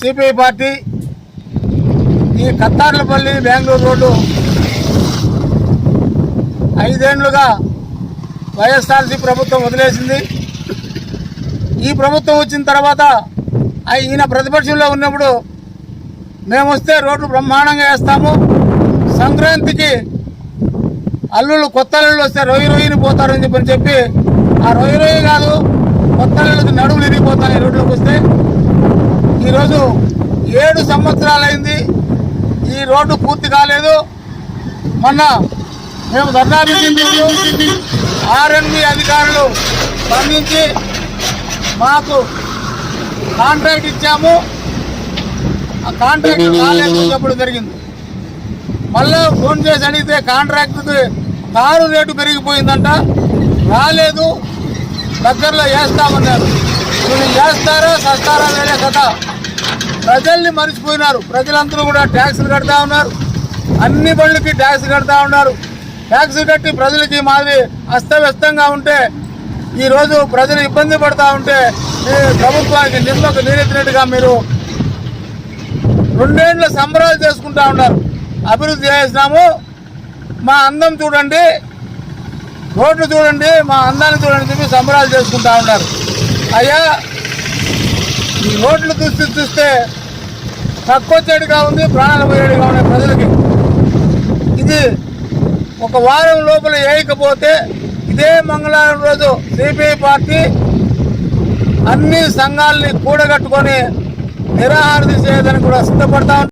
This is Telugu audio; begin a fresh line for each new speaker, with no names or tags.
సిపిఐ పార్టీ ఈ కత్తార్లపల్లి బెంగళూరు రోడ్డు 5 ఏళ్లుగా వైఎస్ఆర్సీ ప్రభుత్వం వదిలేసింది. ఈ ప్రభుత్వం వచ్చిన తర్వాత ఈయన ప్రతిపక్షంలో ఉన్నప్పుడు మేము వస్తే రోడ్లు బ్రహ్మాండంగా వేస్తాము, సంక్రాంతికి అల్లుళ్ళు కొత్త అల్లుళ్ళు వస్తే రొయ్యని పోతారని చెప్పి ఆ రొయ్యి కాదు, కొత్త అల్లుళ్ళకి నడుములు ఇరిగిపోతాయి రోడ్లోకి వస్తే. ఈరోజు 7 సంవత్సరాలైంది, ఈ రోడ్డు పూర్తి కాలేదు. మొన్న మేము ధర్నా పెట్టినప్పుడు ఆర్ఎన్బి అధికారులు స్పందించి మాకు కాంట్రాక్ట్ ఇచ్చాము, ఆ కాంట్రాక్ట్ రాలేదు చెప్పడం జరిగింది. మళ్ళీ ఫోన్ చేసి అడిగితే కాంట్రాక్ట్కి కారు రేటు పెరిగిపోయిందంట, రాలేదు, దగ్గరలో వేస్తామన్నారు. వీళ్ళు చేస్తారా సస్తారా వేరే కథ. ప్రజల్ని మర్చిపోయినారు. ప్రజలందరూ కూడా ట్యాక్సులు కడతా ఉన్నారు, అన్ని బండ్లకి ట్యాక్స్ కడతా ఉన్నారు. ట్యాక్స్ కట్టి ప్రజలకి మాది అస్తవ్యస్తంగా ఉంటే, ఈరోజు ప్రజలు ఇబ్బంది పడతా ఉంటే ప్రభుత్వానికి నిమ్మకు నీరెత్తినట్టుగా మీరు 2 ఏళ్ల సంబరాలు చేసుకుంటా ఉన్నారు. అభివృద్ధి చేసినాము, మా అందం చూడండి, రోడ్లు చూడండి, మా అందాన్ని చూడండి చెప్పి సంబరాలు చేసుకుంటా ఉన్నారు. అయ్యా, ఈ రోడ్లు చూస్తే తక్కువచ్చేట్టుగా ఉంది, ప్రాణాలు పోయేట్టుగా ఉన్నాయి ప్రజలకి. ఇది ఒక వారం లోపల వేయకపోతే ఇదే మంగళవారం రోజు సిపిఐ పార్టీ అన్ని సంఘాలని కూడగట్టుకొని నిరాహార దీక్ష చేయడానికి కూడా సిద్ధపడతా